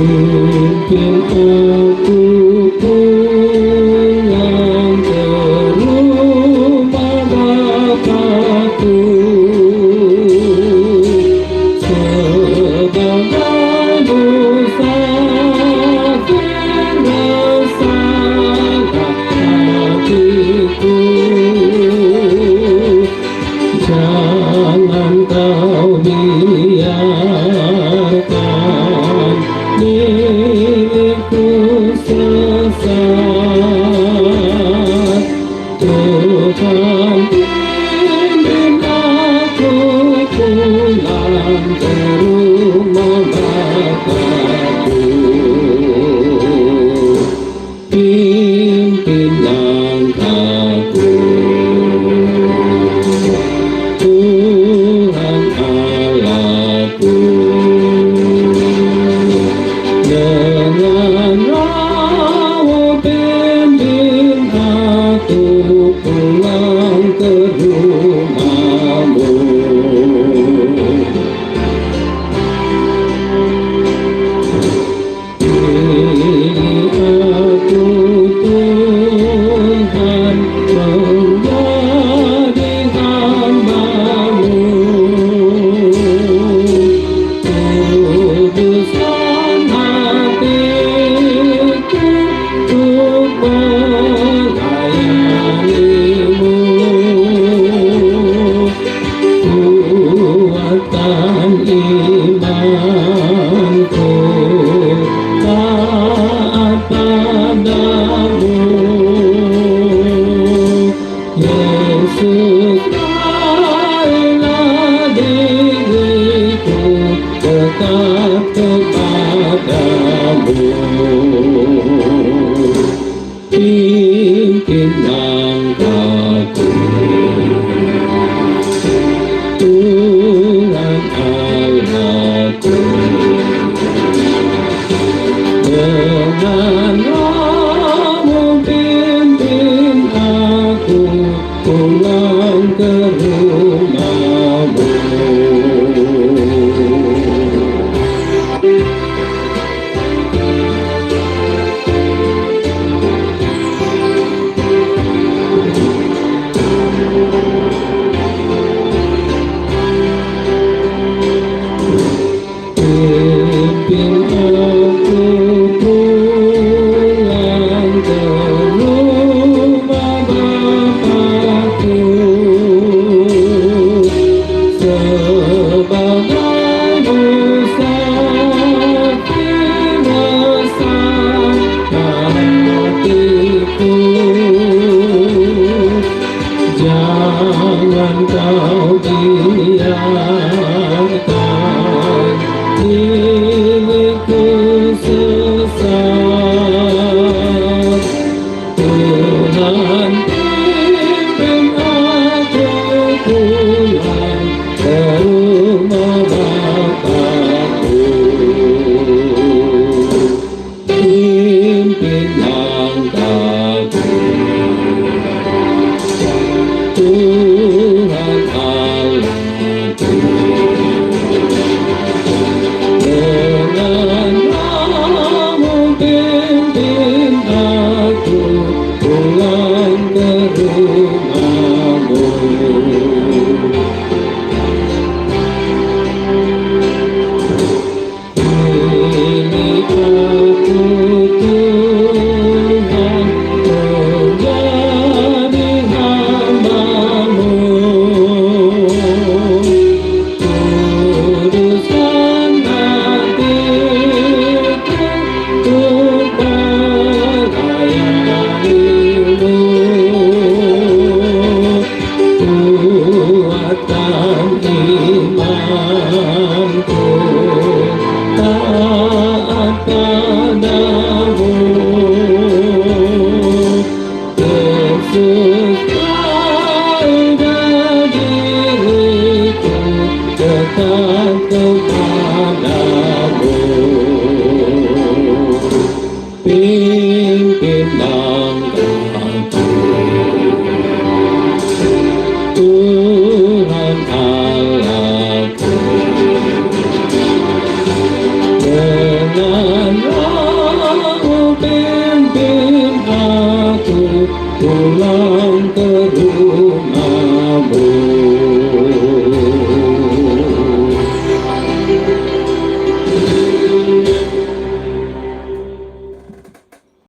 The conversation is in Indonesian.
Pimpin aku pulang ke rumah Bapakku sebagai musafir bersalah hatiku. Jangan kau biarkan diriku sesat. Tuhan, pimpin aku pulang ke rumah Bapakku. Pimpin langkahku, Tuhan Allahku. Dengan roh pimpin aku pulang ke rumah-Mu. Pilih aku Tuhan menjadi hamba-Mu. Kuduskan hatiku untuk melayani-Mu. Kuatkan imanku taat padamu. Yesus, kailah diriku dekat kepadamu. Pimpin langkahku, Tuhan Allahku. Dengan roh-Mu pimpin aku pulang ke rumah-Mu. Pimpin aku pulang ke rumah Bapakku sebagai musafir bersalah hatiku. Jangan kau biarkan diriku sesat. Tuhan, pimpin aku pulang ke rumah Bapakku. Pimpin langkahku, Tuhan Allahku. Dengan roh-Mu pimpin aku pulang ke rumah-Mu. Pilih aku Tuhan menjadi hamba-Mu. Kuduskan hatiku untuk melayani-Mu. Kuatkan imanku taat padamu. Yesus, kailah diriku dekat kepadamu. Pimpin langkahku, Tuhan Allahku. Dengan